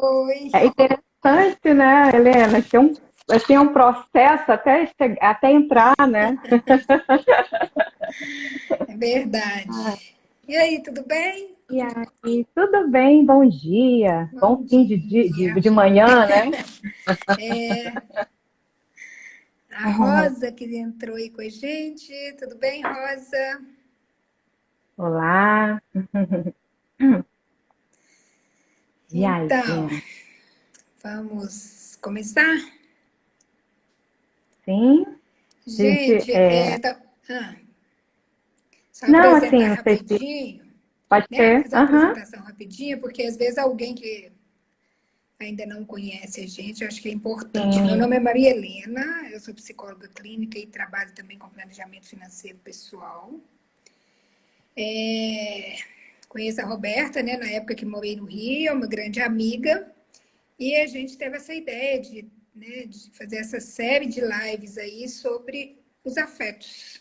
Oi, É interessante, né, Helena? Que é um processo até entrar, né? é verdade. E aí, tudo bem? E aí, tudo bem? Bom dia. Bom Bom fim de, dia. de manhã, né? A Rosa que entrou aí com a gente. Tudo bem, Rosa? Olá. E aí? Então, vamos começar? Sim, gente, Gente, só não, apresentar assim, não sei se rapidinho, pode né? ser. Fazer uma Aham. apresentação rapidinha, porque às vezes alguém que ainda não conhece a gente, eu acho que é importante. Meu Sim, nome é Maria Helena, eu sou psicóloga clínica e trabalho também com planejamento financeiro pessoal. Conheço a Roberta, né, na época que morei no Rio, é uma grande amiga, e a gente teve essa ideia de, né, de fazer essa série de lives aí sobre os afetos.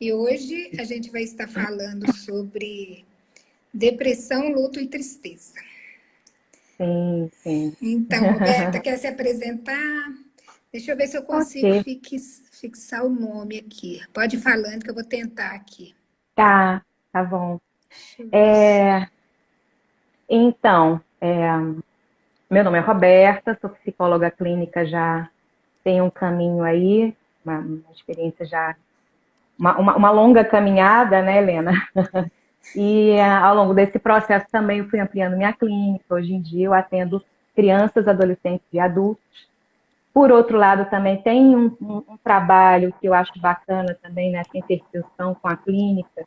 E hoje a gente vai estar falando sobre depressão, luto e tristeza. sim, sim. Então, Roberta, quer se apresentar? Deixa eu ver se eu consigo Ok, fixar o nome aqui. Pode ir falando que eu vou tentar aqui. tá bom. Deixa eu ver se. É, então, meu nome é Roberta, sou psicóloga clínica já tem um caminho aí, uma experiência já, uma longa caminhada, né, Helena? E ao longo desse processo também eu fui ampliando minha clínica. Hoje em dia eu atendo crianças, adolescentes e adultos. Por outro lado, também tem um trabalho que eu acho bacana também nessa intersecção com a clínica,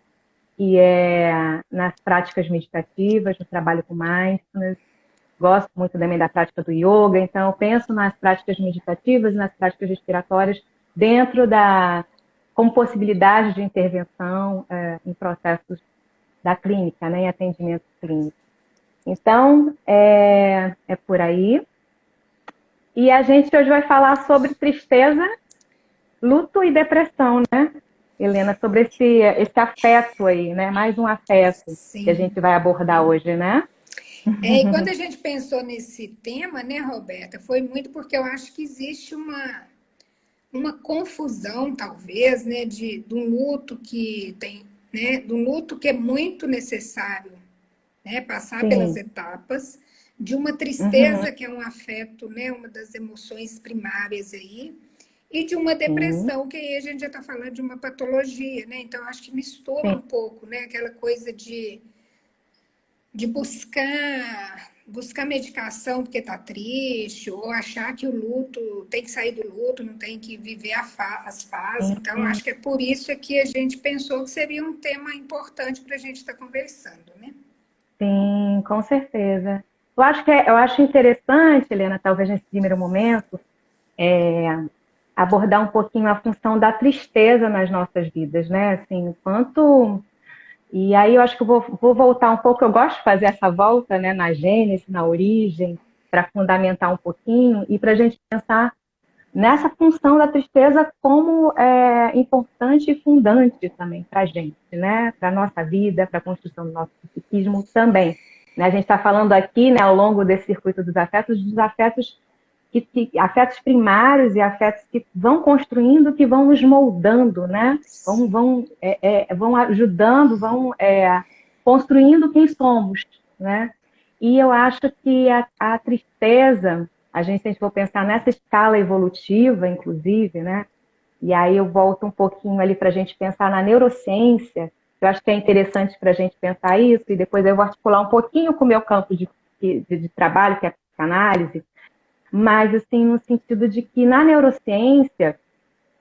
que é nas práticas meditativas, no trabalho com mindfulness. Gosto muito também da prática do yoga, então eu penso nas práticas meditativas e nas práticas respiratórias dentro como possibilidade de intervenção em processos da clínica, né, em atendimento clínico. Então, é por aí. E a gente hoje vai falar sobre tristeza, luto e depressão, né, Helena? Sobre esse afeto aí, né? Mais um afeto que a Sim. gente vai abordar hoje, né? E quando a gente pensou nesse tema, né, Roberta, foi muito porque eu acho que existe uma confusão, talvez, né, de um luto que tem, né, de um luto que é muito necessário, né, passar pelas Sim. etapas, de uma Uhum. tristeza que é um afeto, né, uma das emoções primárias aí, e de uma Sim, depressão, que aí a gente já está falando de uma patologia, né? Então acho que mistura sim, um pouco, né, aquela coisa de buscar medicação porque está triste, ou achar que o luto tem que sair do luto, não tem que viver as fases. Então, sim, acho que é por isso que a gente pensou que seria um tema importante para a gente estar conversando, né? sim, com certeza. Eu acho interessante, Helena, talvez nesse primeiro momento, abordar um pouquinho a função da tristeza nas nossas vidas, né? Assim, o quanto. E aí eu acho que eu vou voltar um pouco, eu gosto de fazer essa volta, né, na gênese, na origem, para fundamentar um pouquinho e para a gente pensar nessa função da tristeza como importante e fundante também para a gente, né? Para a nossa vida, para a construção do nosso psiquismo também. Né? A gente está falando aqui, né, ao longo desse circuito dos afetos afetos primários e afetos que vão construindo, que vão nos moldando, né? Vão ajudando, construindo quem somos, né? E eu acho que a tristeza, se a gente for pensar nessa escala evolutiva, inclusive, né? E aí eu volto um pouquinho ali para a gente pensar na neurociência, eu acho que é interessante para a gente pensar isso, e depois eu vou articular um pouquinho com o meu campo de trabalho, que é a psicanálise, mas assim, no sentido de que na neurociência,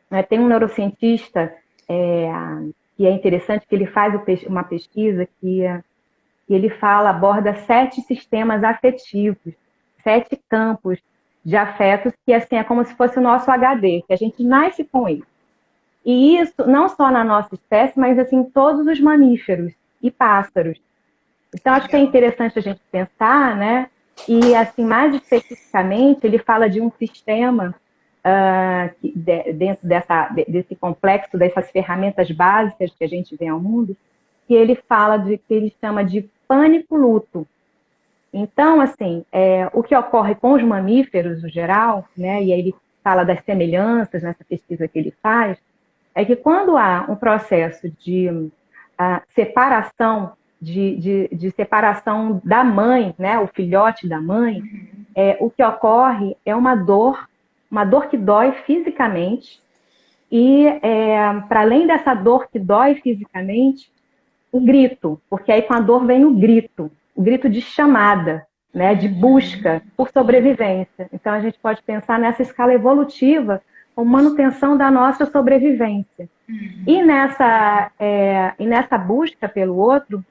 né, tem um neurocientista é, que é interessante, que ele faz uma pesquisa que ele aborda 7 sistemas afetivos, 7 campos de afetos, que assim é como se fosse o nosso HD, que a gente nasce com ele. E isso não só na nossa espécie, mas assim, todos os mamíferos e pássaros. Então, acho que é Legal. interessante a gente pensar, né? E, assim, mais especificamente, ele fala de um sistema dentro desse complexo, dessas ferramentas básicas que a gente vê ao mundo, que ele fala que ele chama de pânico-luto. Então, assim, o que ocorre com os mamíferos no geral, né, e aí ele fala das semelhanças nessa pesquisa que ele faz, é que quando há um processo de separação, de separação da mãe, né, o filhote da mãe, o que ocorre é uma dor que dói fisicamente, e para além dessa dor que dói fisicamente, o grito, porque aí com a dor vem o grito de chamada, né, de busca por sobrevivência. Então a gente pode pensar nessa escala evolutiva como manutenção da nossa sobrevivência. E nessa busca pelo outro,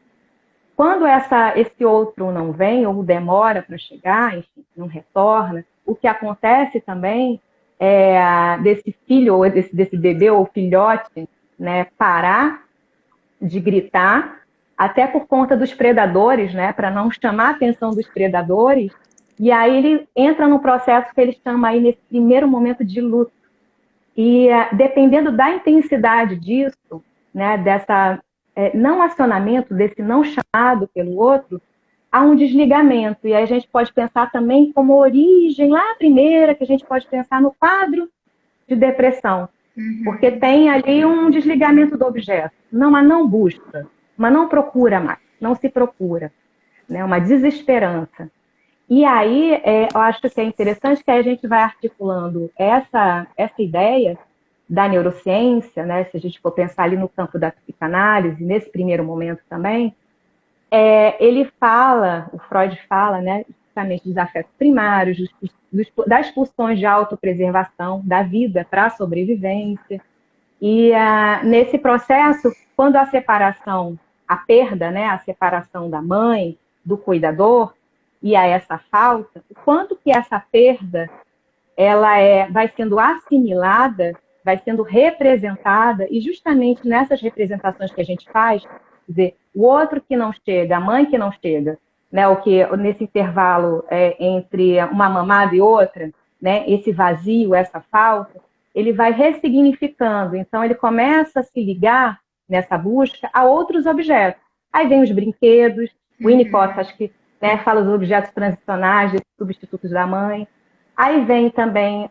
quando esse outro não vem ou demora para chegar, enfim, não retorna, o que acontece também é desse filho ou desse bebê ou filhote, né, parar de gritar, até por conta dos predadores, né, para não chamar a atenção dos predadores, e aí ele entra num processo que ele chama aí nesse primeiro momento de luto. E dependendo da intensidade disso, né, dessa não acionamento, desse não chamado pelo outro, há um desligamento. E aí a gente pode pensar também como origem lá primeira, que a gente pode pensar no quadro de depressão. Porque tem ali um desligamento do objeto. Mas não busca, mas não procura mais, não se procura. Né? Uma desesperança. E aí, eu acho que é interessante que a gente vai articulando essa ideia da neurociência, né? Se a gente for pensar ali no campo da psicanálise, nesse primeiro momento também, ele fala, o Freud fala, né, justamente dos afetos primários, das pulsões de autopreservação da vida para a sobrevivência. E nesse processo, quando a separação, a perda, né, a separação da mãe, do cuidador, e a essa falta, o quanto que essa perda ela vai sendo assimilada, vai sendo representada, e justamente nessas representações que a gente faz, quer dizer, o outro que não chega, a mãe que não chega, né, o que nesse intervalo entre uma mamada e outra, né, esse vazio, essa falta, ele vai ressignificando. Então, ele começa a se ligar nessa busca a outros objetos. Aí vem os brinquedos, o Winnicott, acho que fala dos objetos transicionais, desses substitutos da mãe. Aí vem também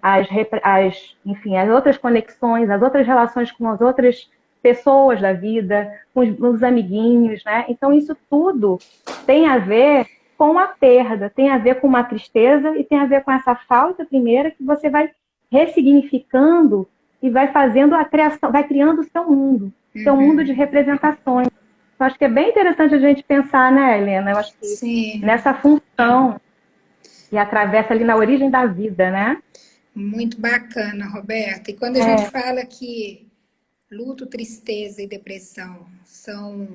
enfim, as outras conexões, as outras relações com as outras pessoas da vida, com os amiguinhos, né? Então, isso tudo tem a ver com a perda, tem a ver com uma tristeza e tem a ver com essa falta primeira que você vai ressignificando e vai fazendo a criação, vai criando o seu mundo de representações. Eu acho que é bem interessante a gente pensar, né, Helena? Eu acho que Sim. nessa função que atravessa ali na origem da vida, né? Muito bacana, Roberta. E quando a gente fala que luto, tristeza e depressão são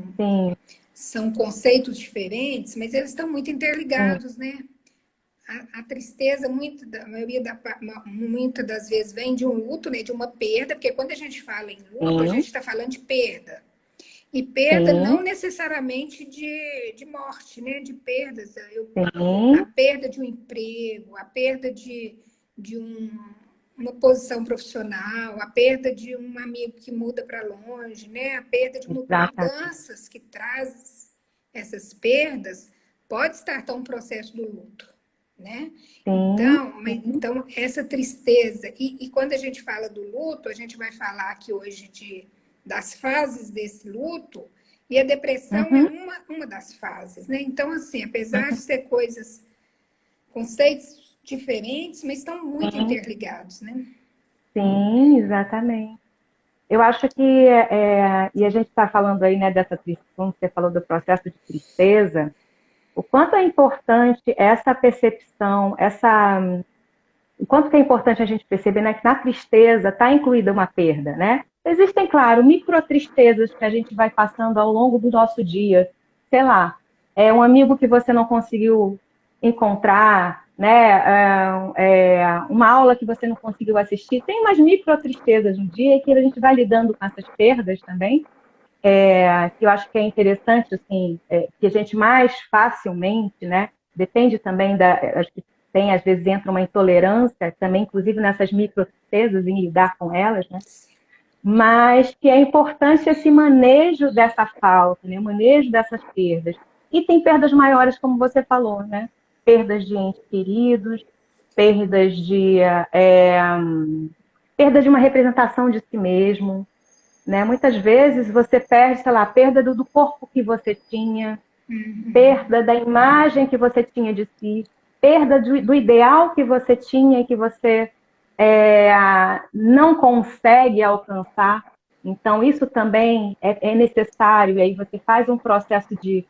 conceitos diferentes, mas eles estão muito interligados, né? A tristeza, muitas das vezes, vem de um luto, né, de uma perda, porque quando a gente fala em luto, a gente está falando de perda. E perda não necessariamente de morte, né? De perdas. A perda de um emprego, a perda de uma posição profissional, a perda de um amigo que muda para longe, né? A perda de mudanças que traz essas perdas, pode startar um processo do luto, né? Então, essa tristeza. E quando a gente fala do luto, a gente vai falar aqui hoje das fases desse luto, e a depressão é uma das fases, né? Então, assim, apesar de ser conceitos diferentes, mas estão muito interligados, né? Sim, exatamente. Eu acho que, e a gente está falando aí, né, dessa tristeza, como você falou do processo de tristeza, o quanto é importante essa percepção, o quanto que é importante a gente perceber, né, que na tristeza está incluída uma perda, né? Existem, claro, microtristezas que a gente vai passando ao longo do nosso dia. Sei lá, um amigo que você não conseguiu encontrar, né? Uma aula que você não conseguiu assistir. Tem umas microtristezas no dia que a gente vai lidando com essas perdas também, que eu acho que é interessante, assim, que a gente mais facilmente, né? Depende também acho que às vezes entra uma intolerância também, inclusive nessas microtristezas, em lidar com elas, né? Mas que é importante esse manejo dessa falta, né? O manejo dessas perdas. E tem perdas maiores, como você falou, né? Perdas de entes queridos, perdas de, é, perda de uma representação de si mesmo, né? Muitas vezes você perde, sei lá, a perda do corpo que você tinha, perda da imagem que você tinha de si, perda do ideal que você tinha e que você não consegue alcançar. Então, isso também é necessário, e aí você faz um processo de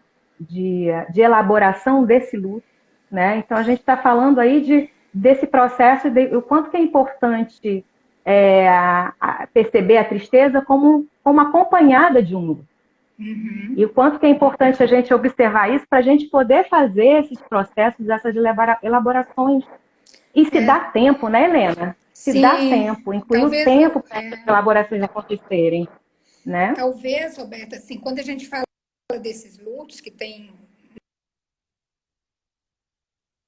elaboração desse luto, né? Então, a gente está falando aí desse processo, o quanto que é importante perceber a tristeza como acompanhada de um luto. E o quanto que é importante a gente observar isso para a gente poder fazer esses processos, essas elaborações. E se dá tempo, né, Helena? Se dá Sim, tempo, incluir o talvez, tempo para essas elaborações acontecerem, né? talvez, Roberta, assim, quando a gente fala desses lutos que tem,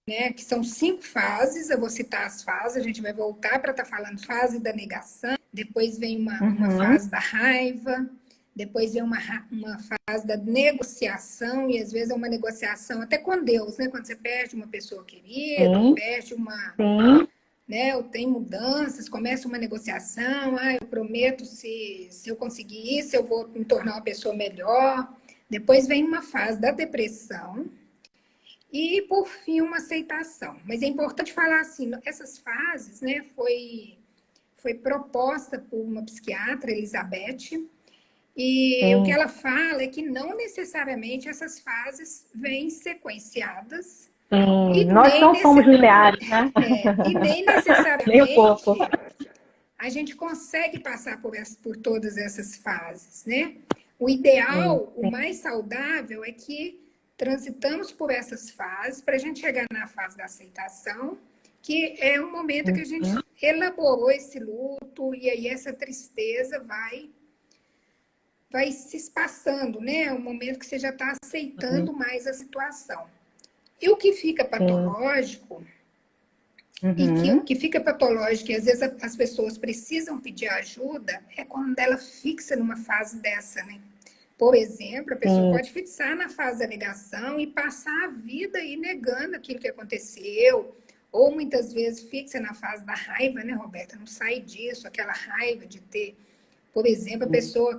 né, que são 5 fases, eu vou citar as fases, a gente vai voltar para estar falando fase da negação, depois vem uma fase da raiva, depois vem uma fase da negociação, e às vezes é uma negociação até com Deus, né? Quando você perde uma pessoa querida, ou Sim, perde uma, sim. né, ou tem mudanças, começa uma negociação, eu prometo, se eu conseguir isso, eu vou me tornar uma pessoa melhor. Depois vem uma fase da depressão, e, por fim, uma aceitação. Mas é importante falar assim, essas fases, né, foi proposta por uma psiquiatra, Elizabeth, e o que Sim, ela fala é que não necessariamente essas fases vêm sequenciadas sim. e Nós não somos lineares, né? e nem Nem um pouco. necessariamente a gente consegue passar por todas essas fases, né? O Sim, ideal, o sim. mais saudável é que transitamos por essas fases para a gente chegar na fase da aceitação, que é um momento que a gente Uhum, elaborou esse luto e aí essa tristeza vai se espaçando, né? É um momento que você já está uhum, aceitando mais a situação. E o que fica sim. patológico e que o Uhum, que fica patológico, e às vezes as pessoas precisam pedir ajuda, é quando ela fixa numa fase dessa, né? Por exemplo, a pessoa sim. pode fixar na fase da negação e passar a vida aí negando aquilo que aconteceu, ou muitas vezes fixa na fase da raiva, né, Roberta? Não sai disso, aquela raiva de ter, por exemplo,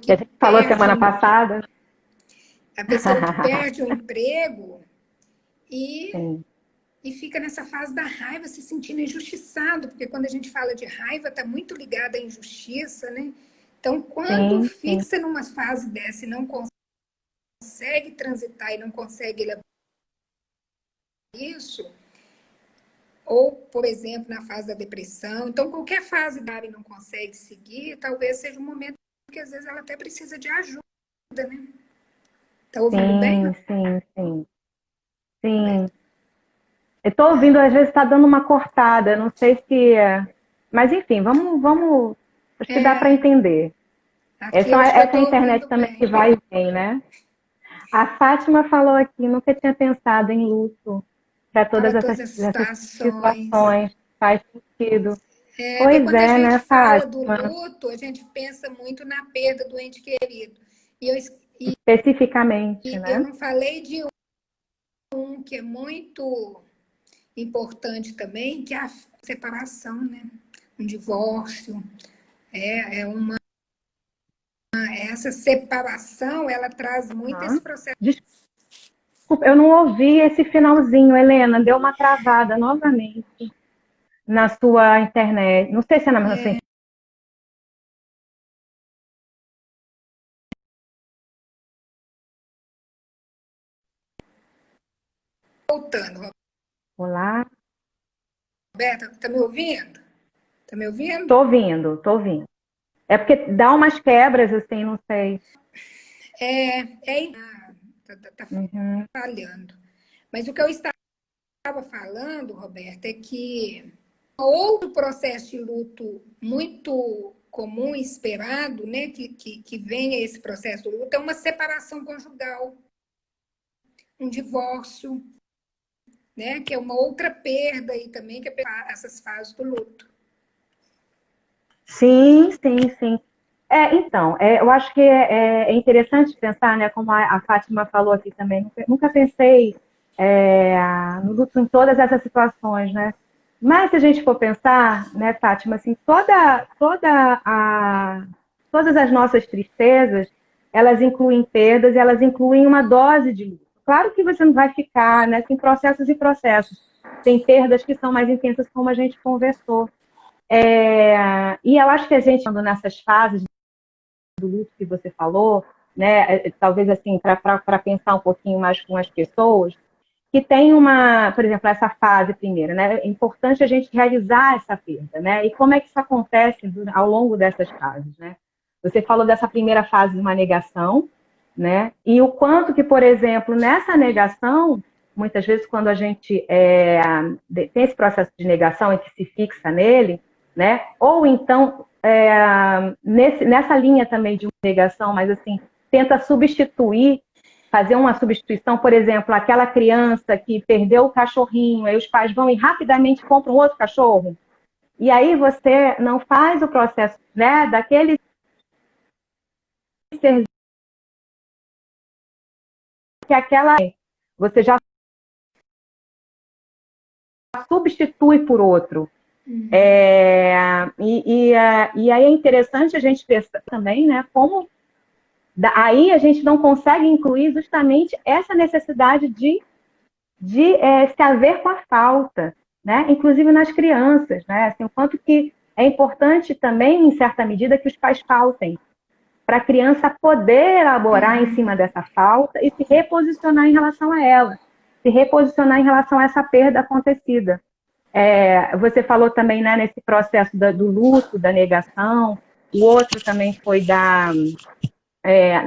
Que a gente falou semana passada. a pessoa que perde o emprego e Sim, e fica nessa fase da raiva, se sentindo injustiçado, porque quando a gente fala de raiva, está muito ligada à injustiça, né? Então, quando sim, sim. fixa numa fase dessa e não consegue transitar e não consegue elaborar isso, ou, por exemplo, na fase da depressão, então qualquer fase da e não consegue seguir, talvez seja um momento que às vezes ela até precisa de ajuda, né? Tá ouvindo bem, Sim, sim, sim. Sim. Roberto? Eu estou ouvindo, às vezes está dando uma cortada, não sei se. Mas enfim, vamos. Acho que dá para É, entender. aqui eu acho que eu Essa é a estou internet ouvindo também que bem. vai e vem, né? A Fátima falou aqui, nunca tinha pensado em luto para todas Para todas essas essas situações. situações. Faz sentido. É, porque Pois quando a é, gente né, fala do Fátima? luto, a gente pensa muito na perda do ente querido. E eu, Especificamente, e eu né? não falei de um que é muito importante também, que é a separação, né? Um divórcio. É uma, essa separação, ela traz muito esse Uhum. processo. Desculpa, eu não ouvi esse finalzinho, Helena. Deu uma travada novamente na sua internet. Não sei se é na sua internet. Voltando, Olá. Roberta, tá me ouvindo? Tá me ouvindo? Tô ouvindo, tô ouvindo. É porque dá umas quebras, assim, não sei. Tá Uhum. falhando. Mas o que eu estava falando, Roberta, é que outro processo de luto muito comum e esperado, né, que venha esse processo do luto, é uma separação conjugal, um divórcio, né, que é uma outra perda aí também, que é essas fases do luto. Sim, sim, sim. Eu acho que é interessante pensar, né, como a Fátima falou aqui também, nunca pensei no luto em todas essas situações, né? Mas se a gente for pensar, né, Fátima, assim, todas as nossas tristezas, elas incluem perdas, e elas incluem uma dose de luto. Claro que você não vai ficar, né? Tem processos e processos. Tem perdas que são mais intensas, como a gente conversou. E eu acho que a gente, quando nessas fases do luto que você falou, né, talvez assim, para pensar um pouquinho mais com as pessoas, que tem por exemplo, essa fase primeira, né? É importante a gente realizar essa perda, né? E como é que isso acontece ao longo dessas fases, né? Você falou dessa primeira fase de uma negação, né? E o quanto que, por exemplo, nessa negação, muitas vezes quando a gente tem esse processo de negação e que se fixa nele, né? Ou então, nessa linha também de uma negação, mas assim, tenta substituir, fazer uma substituição, por exemplo, aquela criança que perdeu o cachorrinho, aí os pais vão e rapidamente compram outro cachorro, e aí você não faz o processo, né, daquele ser que você já substitui por outro. E aí é interessante a gente pensar também, né, como aí a gente não consegue incluir justamente essa necessidade de se haver com a falta, né? Inclusive nas crianças, né? Assim, o quanto que é importante também, em certa medida, que os pais faltem, para a criança poder elaborar em cima dessa falta e se reposicionar em relação a ela, se reposicionar em relação a essa perda acontecida. Você falou também, né, nesse processo do luto, da negação, o outro também foi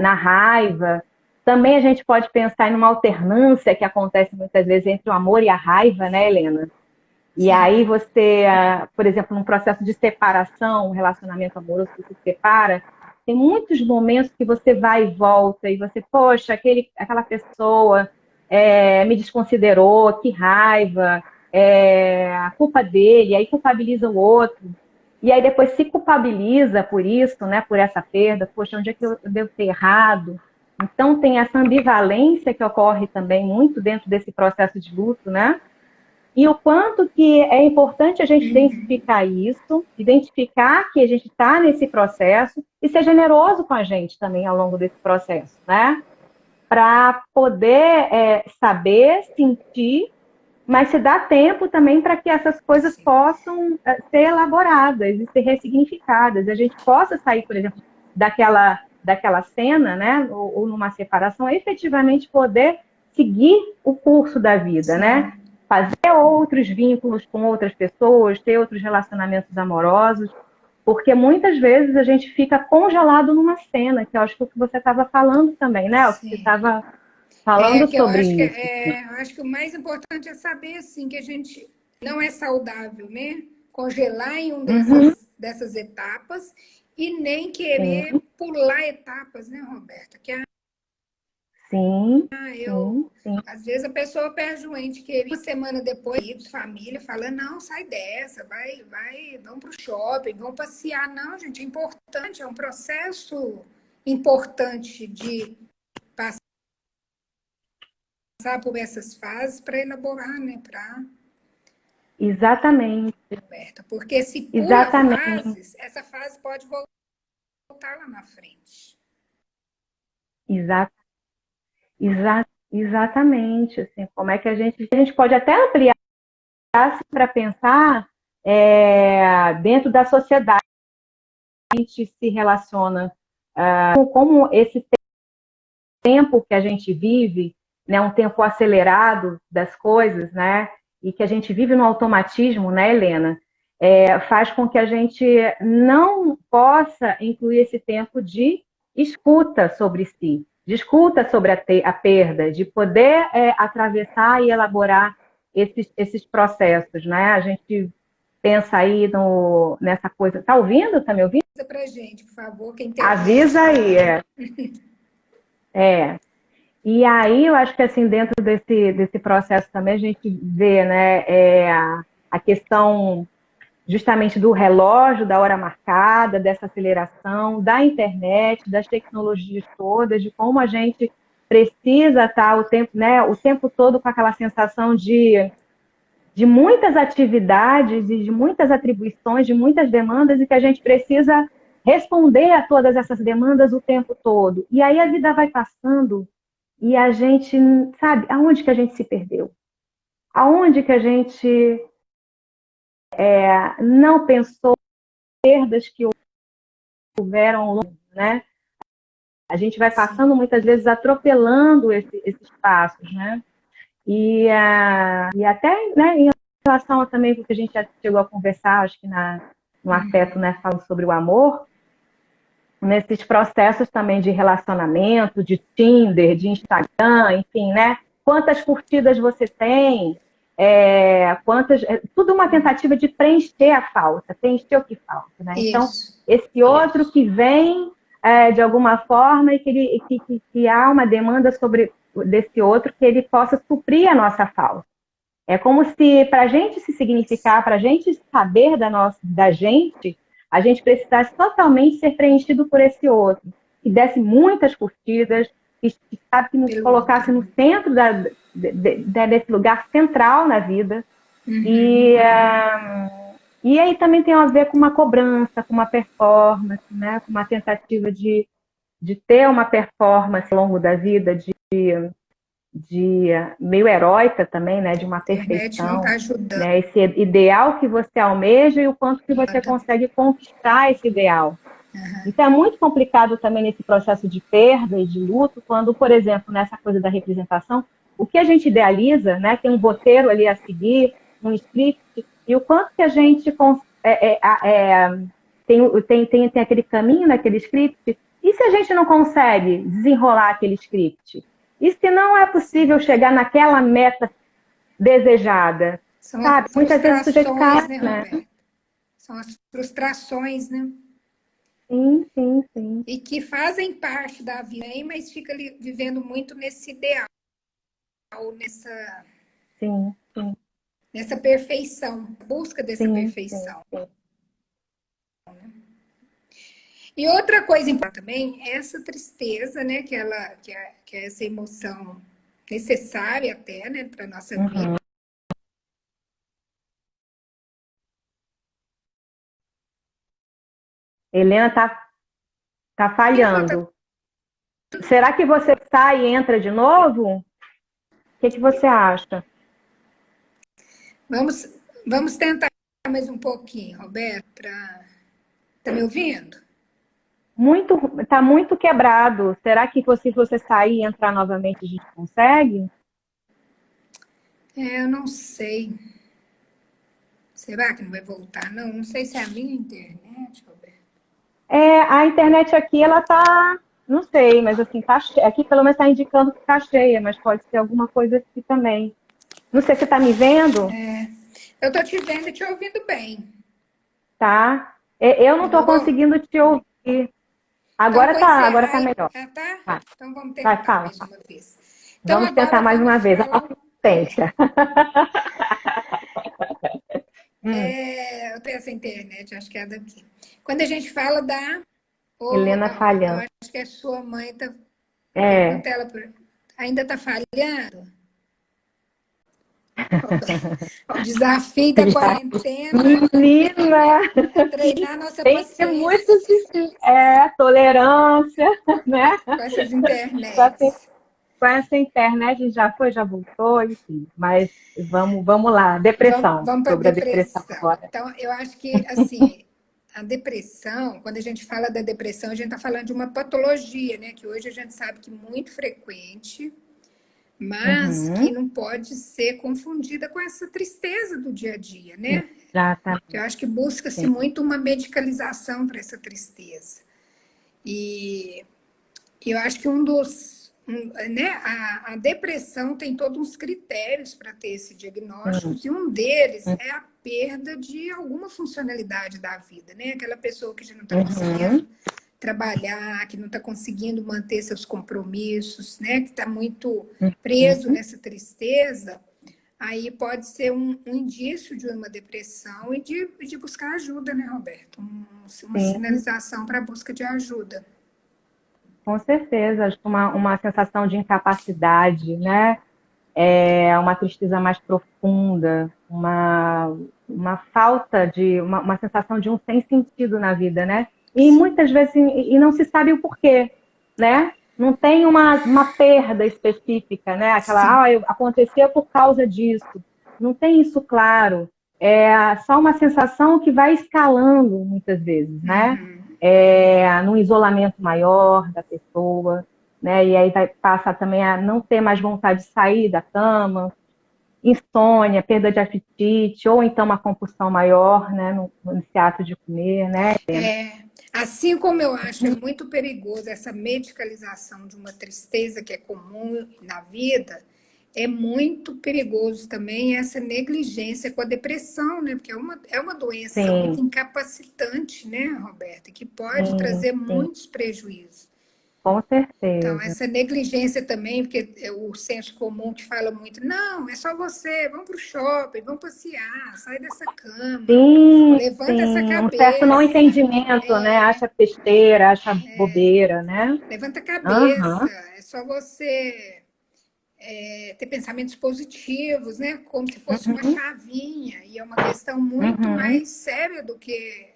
na raiva. Também a gente pode pensar em uma alternância que acontece muitas vezes entre o amor e a raiva, né, Helena? E aí você, por exemplo, num processo de separação, um relacionamento amoroso que se separa, tem muitos momentos que você vai e volta e você, poxa, aquela pessoa me desconsiderou, que raiva, a culpa dele, aí culpabiliza o outro. E aí depois se culpabiliza por isso, né, por essa perda, poxa, onde é que eu devo ter errado? Então tem essa ambivalência que ocorre também muito dentro desse processo de luto, né? E o quanto que é importante a gente identificar isso, identificar que a gente está nesse processo e ser generoso com a gente também ao longo desse processo, né? Para poder saber, sentir, mas se dá tempo também para que essas coisas possam ser elaboradas e ser ressignificadas. A gente possa sair, por exemplo, daquela cena, né? Ou numa separação, efetivamente poder seguir o curso da vida, né? Fazer outros vínculos com outras pessoas, ter outros relacionamentos amorosos, porque muitas vezes a gente fica congelado numa cena, que eu acho que é o que você estava falando também, né? O que você estava falando Que eu sobre acho isso. eu acho que o mais importante é saber assim que a gente não é saudável, né? Congelar em dessas etapas e nem querer Sim, pular etapas, né, Roberta? sim, sim, Eu sim. às vezes a pessoa perde o ente querido, uma semana depois, família, fala, não, sai dessa, vamos para o shopping, vamos passear. Não, gente, é importante, é um processo importante de passar por essas fases para elaborar, né? Exatamente, Porque se pula exatamente, fases, essa fase pode voltar lá na frente. exa, exatamente, assim, como é que a gente pode até ampliar para pensar dentro da sociedade, a gente se relaciona como esse tempo que a gente vive, né, um tempo acelerado das coisas, né, e que a gente vive no automatismo, né, Helena, faz com que a gente não possa incluir esse tempo de escuta sobre si, de escuta sobre a perda, de poder atravessar e elaborar esses processos, né? A gente pensa aí nessa coisa. Tá ouvindo? Tá me ouvindo? Avisa pra gente, por favor, que a internet Avisa aí, está. é. E aí eu acho que assim, dentro desse processo também a gente vê, né, a questão justamente do relógio, da hora marcada, dessa aceleração, da internet, das tecnologias todas, de como a gente precisa estar o tempo, né, o tempo todo com aquela sensação de muitas atividades e de muitas atribuições, de muitas demandas, e que a gente precisa responder a todas essas demandas o tempo todo. E aí a vida vai passando e a gente, sabe, aonde que a gente se perdeu? Aonde que a gente não pensou perdas que houveram ao longo, né? A gente vai passando muitas vezes atropelando esses passos, né? E até, né, em relação também com o que a gente já chegou a conversar, acho que no afeto, né, falando sobre o amor, nesses processos também de relacionamento, de Tinder, de Instagram, enfim, né? Quantas curtidas você tem, tudo uma tentativa de preencher a falta, preencher o que falta, né? Então, esse outro que vem de alguma forma e que há uma demanda sobre desse outro que ele possa suprir a nossa falta. É como se, para a gente se significar, para a gente saber da gente, a gente precisasse totalmente ser preenchido por esse outro, que desse muitas curtidas, que nos colocasse no centro desse lugar central na vida. E aí também tem a ver com uma cobrança, com uma performance, né? Com uma tentativa de ter uma performance ao longo da vida, meio heróica também, né, de uma perfeição, né, esse ideal que você almeja e o quanto que você consegue conquistar esse ideal. Então é muito complicado também nesse processo de perda e de luto, quando, por exemplo, nessa coisa da representação, o que a gente idealiza, né, tem um roteiro ali a seguir, um script, e o quanto que a gente tem aquele caminho naquele script, e se a gente não consegue desenrolar aquele script? E se não é possível chegar naquela meta desejada? Sabe? Muitas vezes o sujeito cai, né? São as frustrações, né? Sim. E que fazem parte da vida, mas fica ali vivendo muito nesse ideal, nessa perfeição, busca dessa perfeição. Sim. E outra coisa importante também é essa tristeza, né? Que é essa emoção necessária até, né, para nossa vida. Helena tá falhando. Será que você sai e entra de novo? O que você acha? Vamos tentar mais um pouquinho, Roberto. Tá me ouvindo? Tá muito quebrado. Será que se você sair e entrar novamente a gente consegue? Eu não sei. Será que não vai voltar? Não sei se é a minha internet, Roberto. A internet aqui, ela tá... Não sei, mas assim, aqui pelo menos tá indicando que tá cheia, mas pode ser alguma coisa aqui também. Não sei se você tá me vendo? Eu tô te vendo e te ouvindo bem. Tá. Eu não tô conseguindo te ouvir. Agora tá melhor. Tá? Então vamos tentar mais uma vez. Então, vamos tentar mais uma vez. Assistência. Eu tenho essa internet, acho que é daqui. Quando a gente fala da... Helena falhando. Eu acho que a sua mãe tá... Ainda tá falhando? O desafio da quarentena. Menina! Treinar nossa tem paciência. Tem muito tolerância, né? Com essas internets. Com essa internet a gente já voltou, enfim. Mas vamos lá, depressão. Vamos para sobre a depressão agora. Então, eu acho que, assim, a depressão, quando a gente fala da depressão, a gente está falando de uma patologia, né? Que hoje a gente sabe que é muito frequente, mas que não pode ser confundida com essa tristeza do dia a dia, né? Exatamente. Eu acho que busca-se muito uma medicalização para essa tristeza. E eu acho que a depressão tem todos uns critérios para ter esse diagnóstico, e um deles é a perda de alguma funcionalidade da vida, né? Aquela pessoa que já não está conseguindo trabalhar, que não está conseguindo manter seus compromissos, né? Que está muito preso nessa tristeza. aí pode ser um indício de uma depressão e de buscar ajuda, né, Roberto? Uma Sim, sinalização para a busca de ajuda. com certeza. Acho que uma sensação de incapacidade, né? É uma tristeza mais profunda, uma falta de, uma sensação de um sem sentido na vida, né? E muitas vezes e não se sabe o porquê, né? Não tem uma perda específica, né? Aquela, Sim. aconteceu por causa disso. Não tem isso claro. É só uma sensação que vai escalando muitas vezes, né? Num isolamento maior da pessoa, né? E aí passa também a não ter mais vontade de sair da cama, insônia, perda de apetite, ou então uma compulsão maior, né? Nesse ato de comer, né? É, assim como eu acho é muito perigoso essa medicalização de uma tristeza que é comum na vida, é muito perigoso também essa negligência com a depressão, né? Porque é uma doença muito Sim, incapacitante, né, Roberta? Que pode sim, trazer sim, muitos prejuízos. com Então, certeza. essa negligência também, porque é o senso comum que fala muito, não, é só você, vamos para o shopping, vamos passear, sai dessa cama, Sim, levanta essa sim, um certo não cabeça, entendimento, né? Acha besteira, acha bobeira, né? levanta a cabeça, Aham, é só você ter pensamentos positivos, né? Como se fosse uma uhum, chavinha, e é uma questão muito uhum, mais séria do que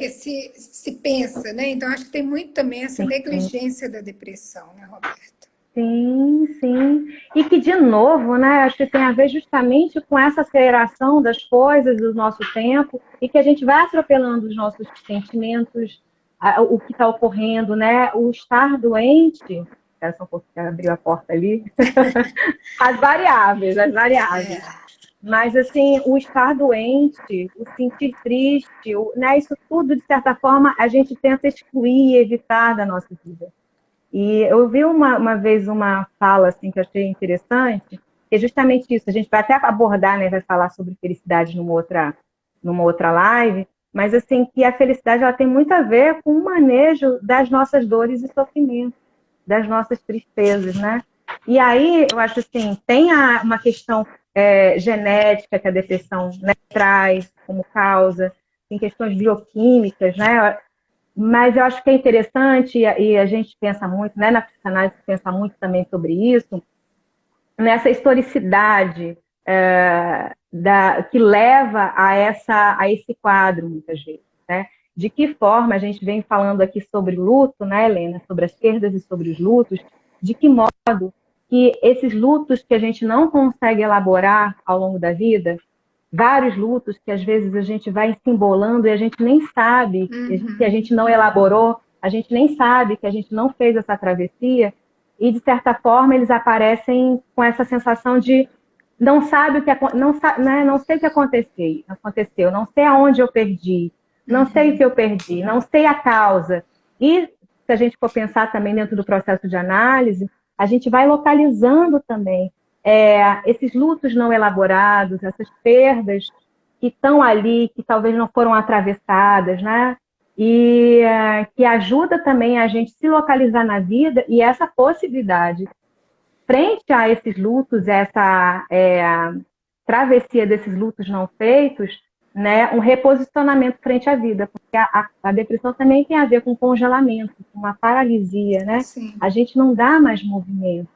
se pensa, né? Então, acho que tem muito também essa sim. negligência da depressão, né, Roberto? Sim, sim. E que, de novo, né, acho que tem a ver justamente com essa aceleração das coisas do nosso tempo e que a gente vai atropelando os nossos sentimentos, o que está ocorrendo, né? O estar doente. Espera só um pouquinho, abriu a porta ali. As variáveis, as variáveis. Mas, assim, o estar doente, o sentir triste, né, isso tudo, de certa forma, a gente tenta excluir e evitar da nossa vida. E eu vi uma vez uma fala assim que eu achei interessante, que é justamente isso. A gente vai até abordar, né, vai falar sobre felicidade numa outra live, mas assim que a felicidade ela tem muito a ver com o manejo das nossas dores e sofrimentos, das nossas tristezas, né? E aí eu acho assim tem uma questão genética que a depressão, né, traz como causa, tem questões bioquímicas, né? Mas eu acho que é interessante, e a gente pensa muito, né, na psicanálise pensa muito também sobre isso, nessa historicidade que leva a esse quadro, muitas vezes. Né? De que forma a gente vem falando aqui sobre luto, né, Helena, sobre as perdas e sobre os lutos, de que modo que esses lutos que a gente não consegue elaborar ao longo da vida, vários lutos que às vezes a gente vai se embolando e a gente nem sabe que a gente não elaborou, a gente nem sabe que a gente não fez essa travessia, e de certa forma eles aparecem com essa sensação de não sabe o que não, né, não sei o que aconteceu, não sei aonde eu perdi, não sei o que eu perdi, não sei a causa. E se a gente for pensar também dentro do processo de análise, a gente vai localizando também esses lutos não elaborados, essas perdas que estão ali, que talvez não foram atravessadas, né? E que ajuda também a gente se localizar na vida e essa possibilidade, frente a esses lutos, essa travessia desses lutos não feitos, né? Um reposicionamento frente à vida, porque a depressão também tem a ver com congelamento, com uma paralisia, né? Sim. A gente não dá mais movimento.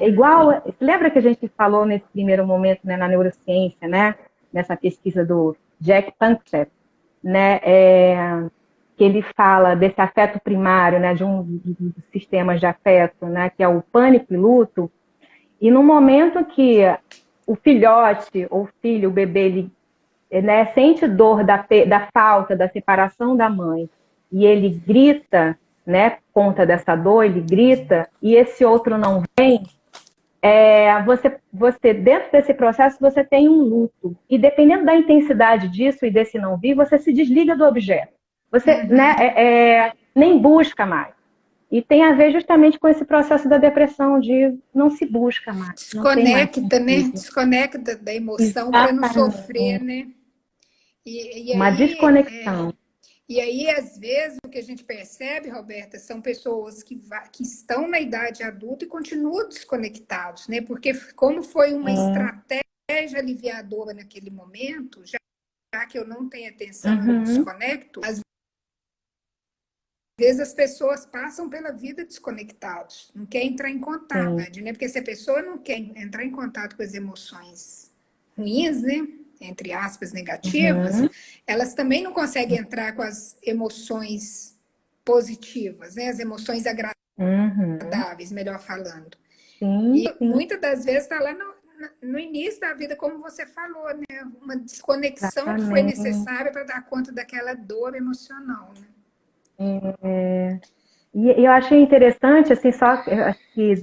Igual, lembra que a gente falou nesse primeiro momento, né, na neurociência, né, nessa pesquisa do Jack Panksepp, né, que ele fala desse afeto primário, né, de um dos sistemas de afeto, né, que é o pânico e luto, e no momento que o filhote, ou filho, o bebê, ele, né, sente dor da falta, da separação da mãe, e ele grita, né, por conta dessa dor, ele grita, e esse outro não vem, você, dentro desse processo, você tem um luto. E dependendo da intensidade disso e desse não vir, você se desliga do objeto. Você, né, nem busca mais. E tem a ver justamente com esse processo da depressão, de não se busca mais, não tem mais Desconecta, né? sentido. Desconecta da emoção para não Exatamente. sofrer, né? E Uma aí, desconexão. E aí, às vezes, o que a gente percebe, Roberta, são pessoas que estão na idade adulta e continuam desconectados, né? Porque como foi uma estratégia aliviadora naquele momento, já que eu não tenho atenção, eu me Uhum. desconecto, às vezes as pessoas passam pela vida desconectados, não quer entrar em contato, Sim. né? Porque se a pessoa não quer entrar em contato com as emoções ruins, né? Entre aspas, negativas, Uhum. elas também não conseguem entrar com as emoções positivas, né? As emoções Uhum. agradáveis, melhor falando. Sim, E sim, muitas das vezes está lá no início da vida, como você falou, né? Uma desconexão que foi exatamente. necessária para dar conta daquela dor emocional, né? E eu achei interessante, assim, só eu acho que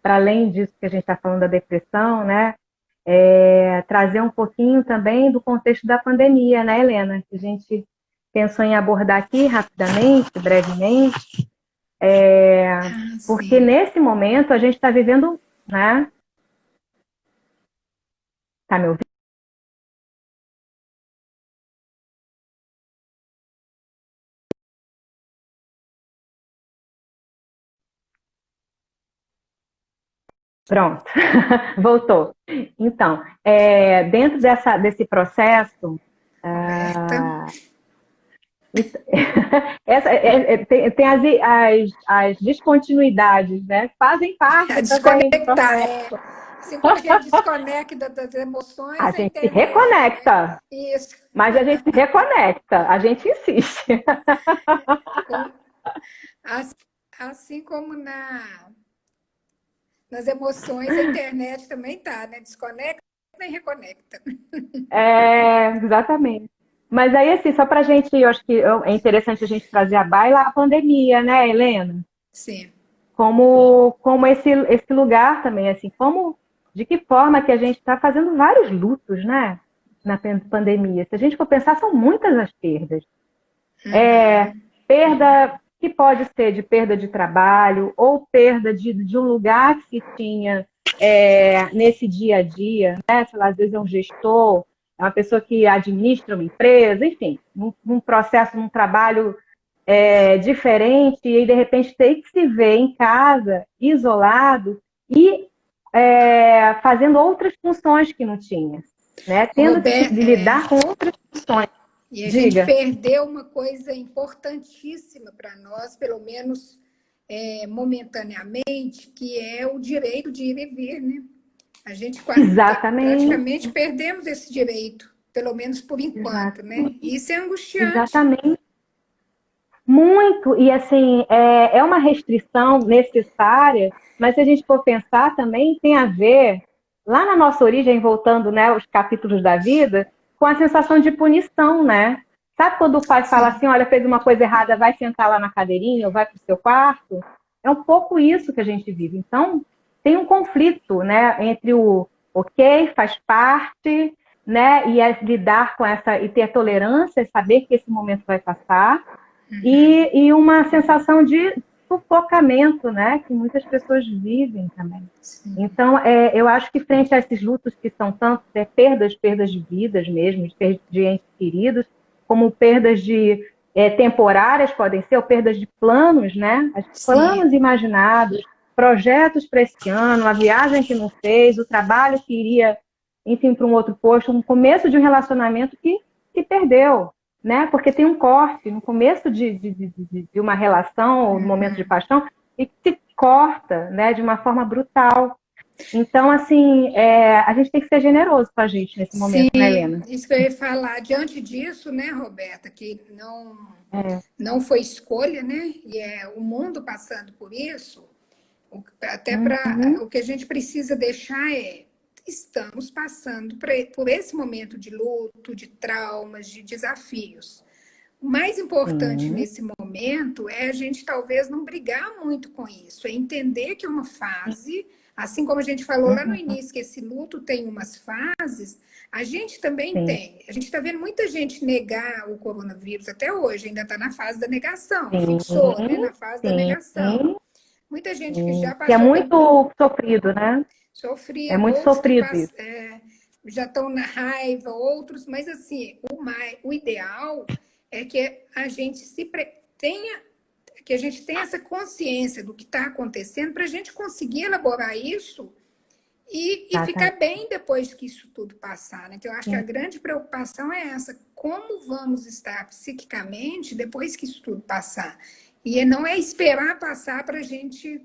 para além disso que a gente está falando da depressão, né, trazer um pouquinho também do contexto da pandemia, né, Helena? Que a gente pensou em abordar aqui rapidamente, brevemente, Ah, porque sim. nesse momento a gente está vivendo, né? Tá me ouvindo? Pronto, voltou. Então, dentro desse processo, Roberta, tem as descontinuidades, né? Fazem a parte também do desconectar, processo. é. Assim como a gente desconecta das A emoções, a gente se internet também. reconecta, Isso. mas a gente se reconecta, a gente insiste. Com, assim como nas emoções, a internet também tá, né? Desconecta e reconecta. Exatamente. Mas aí, assim, só para a gente, eu acho que é interessante a gente trazer à baila a pandemia, né, Helena? Sim, Como esse lugar também, assim, de que forma que a gente está fazendo vários lutos, né, na pandemia. Se a gente for pensar, são muitas as perdas. Perda que pode ser de perda de trabalho ou perda de um lugar que se tinha nesse dia a dia, né? Sei lá, às vezes é um gestor, é uma pessoa que administra uma empresa, enfim, um processo, um trabalho diferente e de repente tem que se ver em casa, isolado e fazendo outras funções que não tinha, né? Tendo que Roberto, lidar com outras funções. e a gente Diga. perdeu uma coisa importantíssima para nós, pelo menos momentaneamente, que é o direito de ir e vir, né? A gente Exatamente, praticamente perdemos esse direito, pelo menos por enquanto, né? exatamente, Isso é angustiante. exatamente. Muito, e assim, é uma restrição necessária, mas se a gente for pensar também, tem a ver, lá na nossa origem, voltando, né, os capítulos da vida, com a sensação de punição, né? Sabe quando o pai fala Sim, assim, olha, fez uma coisa errada, vai sentar lá na cadeirinha ou vai para o seu quarto? É um pouco isso que a gente vive. Então, tem um conflito, né, entre o ok, faz parte, né, e lidar com essa, e ter a tolerância, saber que esse momento vai passar, e uma sensação de sufocamento, né, que muitas pessoas vivem também. sim. Então, eu acho que frente a esses lutos que são tanto perdas de vidas mesmo, de entes queridos, como perdas temporárias podem ser, ou perdas de planos, né? Sim. Planos imaginados, projetos para esse ano, a viagem que não fez, o trabalho que iria, enfim, para um outro posto, um começo de um relacionamento que se perdeu, né? Porque tem um corte no começo de uma relação, ou no momento de paixão, e que se corta, né, de uma forma brutal. Então, assim, a gente tem que ser generoso com a gente nesse Sim, momento, né, Helena? isso que eu ia falar. Diante disso, né, Roberta, que É, não foi escolha, né? E é o mundo passando por isso, até para uhum, o que a gente precisa deixar estamos passando por esse momento de luto, de traumas, de desafios. O mais importante sim, nesse momento é a gente talvez não brigar muito com isso, é entender que é uma fase, assim como a gente falou lá no uhum, início, que esse luto tem umas fases, a gente também sim, tem. A gente está vendo muita gente negar o coronavírus até hoje, ainda está na fase da negação, sim, fixou, né, na fase da sim, negação. Muita gente que já que é passou pelo muito sofrido, né? É sofrido, muito outros que sofrido isso. já estão na raiva, outros, mas assim, o ideal é que a gente tenha, que a gente tenha essa consciência do que está acontecendo para a gente conseguir elaborar isso e ficar bem depois que isso tudo passar, né? Então, eu acho que a grande preocupação é essa: como vamos estar psiquicamente depois que isso tudo passar? E não é esperar passar para a gente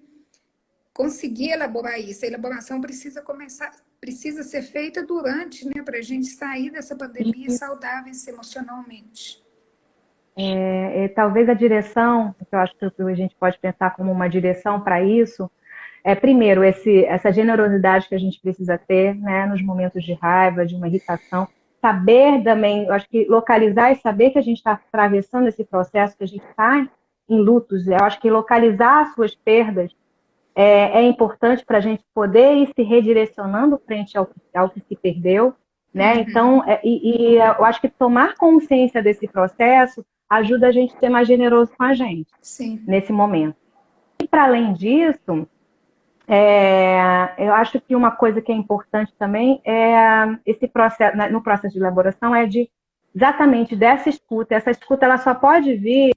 conseguir elaborar isso. A elaboração precisa começar, precisa ser feita durante, né? Para a gente sair dessa pandemia saudáveis emocionalmente. Talvez a direção, que eu acho que a gente pode pensar como uma direção para isso, primeiro, essa generosidade que a gente precisa ter, né, nos momentos de raiva, de uma irritação, saber também, eu acho que localizar e saber que a gente está atravessando esse processo, que a gente está em lutos, eu acho que localizar as suas perdas é importante para a gente poder ir se redirecionando frente ao que se perdeu, né? Então, eu acho que tomar consciência desse processo ajuda a gente a ser mais generoso com a gente. Sim. Nesse momento. E, para além disso, eu acho que uma coisa que é importante também esse processo, no processo de elaboração, exatamente dessa escuta. Essa escuta ela só pode vir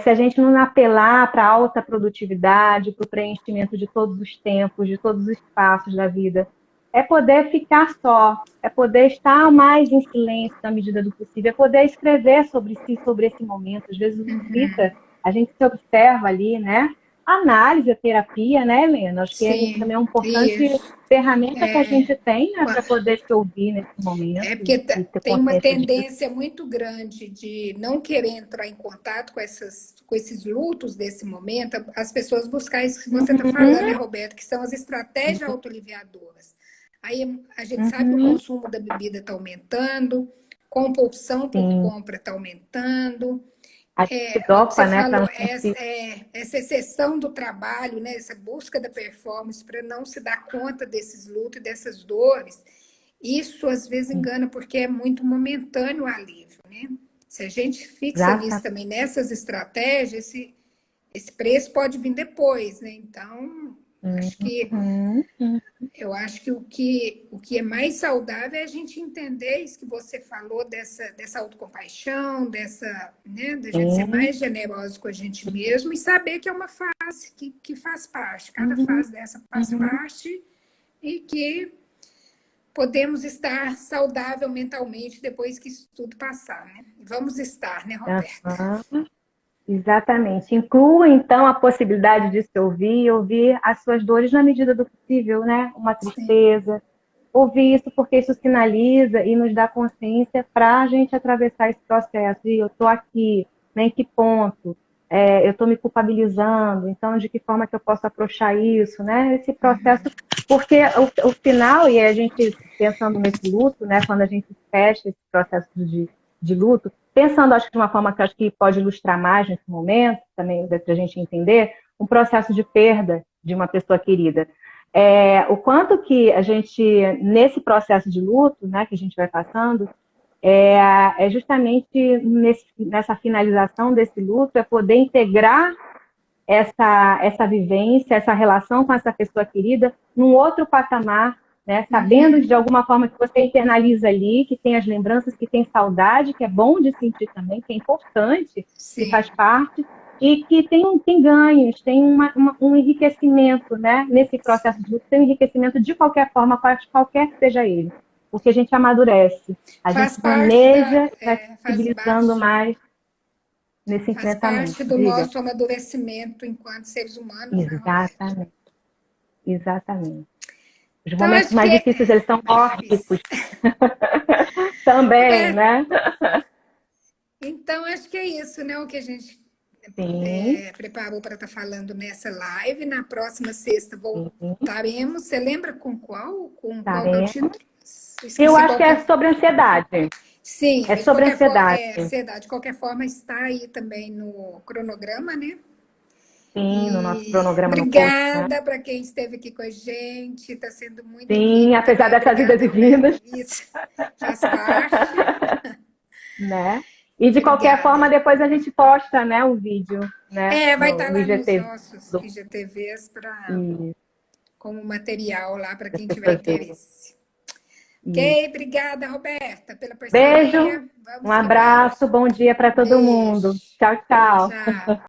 se a gente não apelar para a alta produtividade, para o preenchimento de todos os tempos, de todos os espaços da vida. É poder ficar só, é poder estar mais em silêncio na medida do possível, é poder escrever sobre si, sobre esse momento. Às vezes a gente se observa ali, né? Análise, a terapia, né, Helena? Acho que também é uma importante ferramenta que a gente tem, né, para poder se ouvir nesse momento. Porque tem uma tendência muito grande de não querer entrar em contato com esses lutos desse momento, as pessoas buscar isso que você está falando, né, Roberto, que são as estratégias autoaliviadoras. Aí a gente sabe que o consumo da bebida está aumentando, compulsão por compra está aumentando. Você falou, essa exceção do trabalho, né, essa busca da performance para não se dar conta desses lutos e dessas dores, isso às vezes engana, porque é muito momentâneo o alívio, né? Se a gente fixa nisso também, nessas estratégias, esse preço pode vir depois, né? Então, eu acho que o que é mais saudável é a gente entender isso que você falou, dessa autocompaixão, né, da gente ser mais generoso com a gente mesmo e saber que é uma fase que faz parte, cada fase dessa faz parte, e que podemos estar saudável mentalmente depois que isso tudo passar, né? Vamos estar, né, Roberta? Exatamente. Inclua, então, a possibilidade de se ouvir as suas dores na medida do possível, né? Uma tristeza. Ouvir isso porque isso sinaliza e nos dá consciência para a gente atravessar esse processo. E eu estou aqui, né? Em que ponto? Eu estou me culpabilizando, então de que forma que eu posso approachar isso, né? Esse processo, porque o final, e a gente pensando nesse luto, né? Quando a gente fecha esse processo de luto, pensando, acho que de uma forma que acho que pode ilustrar mais nesse momento, também para a gente entender, um processo de perda de uma pessoa querida. O quanto que a gente, nesse processo de luto, né, que a gente vai passando, justamente nessa finalização desse luto, é poder integrar essa vivência, essa relação com essa pessoa querida num outro patamar, né? Sabendo de alguma forma que você internaliza ali, que tem as lembranças, que tem saudade, que é bom de sentir também, que é importante, que faz parte, e que tem ganhos, tem um enriquecimento, né? Nesse processo de luto, tem um enriquecimento de qualquer forma, qualquer que seja ele, porque a gente amadurece, a gente planeja, vai sensibilizando mais nesse enfrentamento. Faz parte do nosso amadurecimento enquanto seres humanos, Exatamente. né, Exatamente. Os momentos mais difíceis, eles são órficos. Também, né? Então, acho que é isso, né? O que a gente preparou para estar falando nessa live. Na próxima sexta voltaremos. Você lembra com qual? Com qual é o título? Eu acho que é sobre ansiedade. Sim, é sobre ansiedade. Ansiedade. De qualquer forma, está aí também no cronograma, né? Sim, no nosso cronograma. Obrigada para quem esteve aqui com a gente. Está sendo muito Sim, rico, apesar dessas idas e vindas. Isso faz parte. Né? E de qualquer forma, depois a gente posta, né, o vídeo. Né, vai estar lá IGTV, nos nossos IGTVs como material lá para quem tiver interesse. Ok, obrigada, Roberta, pela Beijo, parceria. um Vamos em frente. abraço, bom dia para todo mundo. Beijo. Tchau, tchau. Tchau.